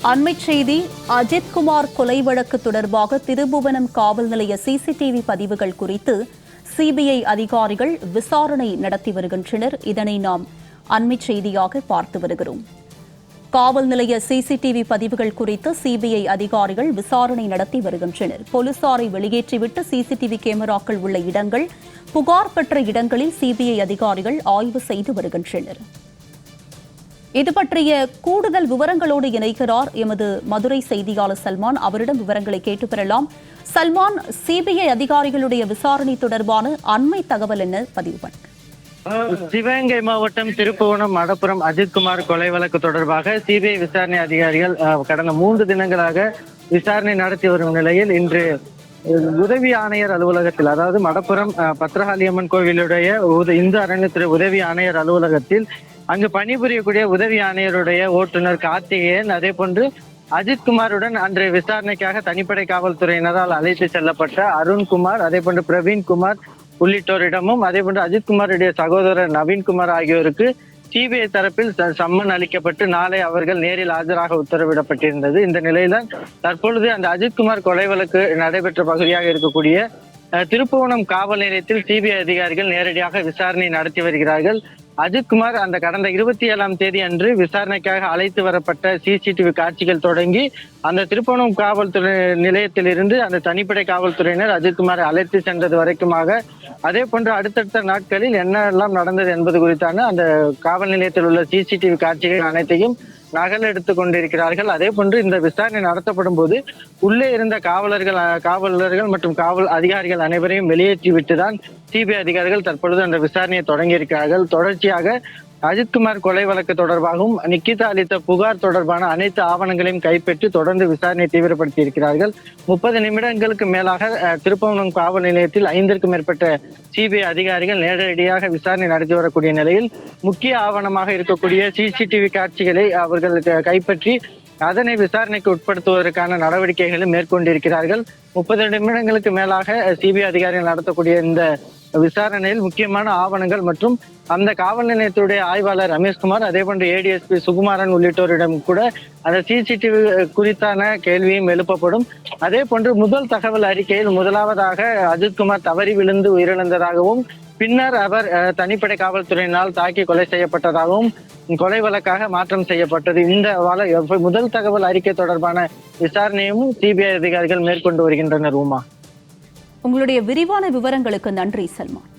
அண்மைச் செய்தி. அஜித்குமார் கொலை வழக்கு தொடர்பாக திருபுவனம் காவல் நிலைய சிசிடிவி பதிவுகள் குறித்து சிபிஐ அதிகாரிகள் விசாரணை நடத்தி வருகின்றனர். இதனை நாம் அண்மைச் செய்தியாக பார்த்து வருகிறோம். காவல் நிலைய சிசிடிவி பதிவுகள் குறித்து சிபிஐ அதிகாரிகள் விசாரணை நடத்தி வருகின்றனர். போலீசாரை வெளியேற்றிவிட்டு சிசிடிவி கேமராக்கள் உள்ள இடங்கள், புகார் பெற்ற இடங்களில் சிபிஐ அதிகாரிகள் ஆய்வு செய்து வருகின்றனர். இது பற்றிய கூடுதல் விவரங்களோடு இணைக்கிறார் எமது மதுரை செய்தியாளர் சல்மான். அவரிடம் விவரங்களை கேட்டு பெறலாம். சல்மான், சிபிஐ அதிகாரிகளுடைய விசாரணை தொடர்பான அண்மை தகவல் என்ன? பதிவு பண்ணுங்க. சிவகங்கை மாவட்டம் திருப்புவனம் மடப்புரம் அஜித்குமார் கொலை வழக்கு தொடர்பாக சிபிஐ விசாரணை அதிகாரிகள் கடந்த 3 தினங்களாக விசாரணை நடத்தி வரும் நிலையில் இன்று உதவி ஆணையர் அலுவலகத்தில், அதாவது மடப்புரம் பத்ரகாளியம்மன் கோவிலுடைய இந்து அறநிலையத்துறை உதவி ஆணையர் அலுவலகத்தில் அங்கு பணிபுரியக்கூடிய உதவி ஆணையருடைய ஓட்டுநர் கார்த்திகேயன், அதே போன்று அஜித்குமாருடன் அன்று விசாரணைக்காக தனிப்படை காவல்துறையினரால் அழைத்து செல்லப்பட்ட அருண்குமார், அதே போன்று பிரவீன்குமார் உள்ளிட்டோரிடமும், அதே போன்று அஜித்குமாருடைய சகோதரர் நவீன்குமார் ஆகியோருக்கு சிபிஐ தரப்பில் சம்மன் அளிக்கப்பட்டு நாளை அவர்கள் நேரில் ஆஜராக உத்தரவிடப்பட்டிருந்தது. இந்த நிலையில தற்பொழுது அந்த அஜித்குமார் கொலை வழக்கு நடைபெற்ற பகுதியாக இருக்கக்கூடிய திருப்புவனம் காவல் நிலையத்தில் சிபிஐ அதிகாரிகள் நேரடியாக விசாரணை நடத்தி வருகிறார்கள். அஜித்குமார் அந்த கடந்த 27ஆம் தேதி அன்று விசாரணைக்காக அழைத்து வரப்பட்ட சிசிடிவி காட்சிகள் தொடங்கி அந்த திருப்புவனம் காவல்துறை நிலையத்திலிருந்து அந்த தனிப்படை காவல்துறையினர் அஜித்குமாரை அழைத்து சென்றது வரைக்குமாக, அதே போன்று அடுத்தடுத்த நாட்களில் என்னெல்லாம் நடந்தது என்பது குறித்தான அந்த காவல் நிலையத்தில் உள்ள சிசிடிவி காட்சிகள் அனைத்தையும் நகல் எடுத்துக் கொண்டிருக்கிறார்கள். அதே போன்று இந்த விசாரணை நடத்தப்படும் போது உள்ளே இருந்த காவலர்கள் மற்றும் காவல் அதிகாரிகள் அனைவரையும் வெளியேற்றிவிட்டுதான் சிபிஐ அதிகாரிகள் தற்பொழுது அந்த விசாரணையை தொடங்கியிருக்கிறார்கள். தொடர்ச்சியாக அஜித்குமார் கொலை வழக்கு தொடர்பாகவும் நிக்கிதா அளித்த புகார் தொடர்பான அனைத்து ஆவணங்களையும் கைப்பற்றி தொடர்ந்து விசாரணை தீவிரப்படுத்தி இருக்கிறார்கள். 30 நிமிடங்களுக்கு மேலாக திருப்புவனம் காவல் நிலையத்தில் 5க்கும் மேற்பட்ட சிபிஐ அதிகாரிகள் நேரடியாக விசாரணை நடத்தி வரக்கூடிய நிலையில் முக்கிய ஆவணமாக இருக்கக்கூடிய சிசிடிவி காட்சிகளை அவர்கள் கைப்பற்றி அதனை விசாரணைக்கு உட்படுத்துவதற்கான நடவடிக்கைகளை மேற்கொண்டிருக்கிறார்கள். 30 நிமிடங்களுக்கு மேலாக சிபிஐ அதிகாரிகள் நடத்தக்கூடிய இந்த விசாரணையில் முக்கியமான ஆவணங்கள் மற்றும் அந்த காவல் நிலையத்துடைய ஆய்வாளர் ரமேஷ்குமார், அதே போன்று ஏடிஎஸ்பி சுகுமாரன் உள்ளிட்டோரிடம் கூட அந்த சிசிடிவி குறித்தான கேள்வியும் எழுப்பப்படும். அதே போன்று முதல் தகவல் அறிக்கையில் முதலாவதாக அஜித்குமார் தவறி விழுந்து உயிரிழந்ததாகவும், பின்னர் அவர் தனிப்படை காவல்துறையினால் தாக்கி கொலை செய்யப்பட்டதாகவும் கொலை வழக்காக மாற்றம் செய்யப்பட்டது. இந்த முதல் தகவல் அறிக்கை தொடர்பான விசாரணையும் சிபிஐ அதிகாரிகள் மேற்கொண்டு வருகின்றனர். உமா, உங்களுடைய விரிவான விவரங்களுக்கு நன்றி சல்மான்.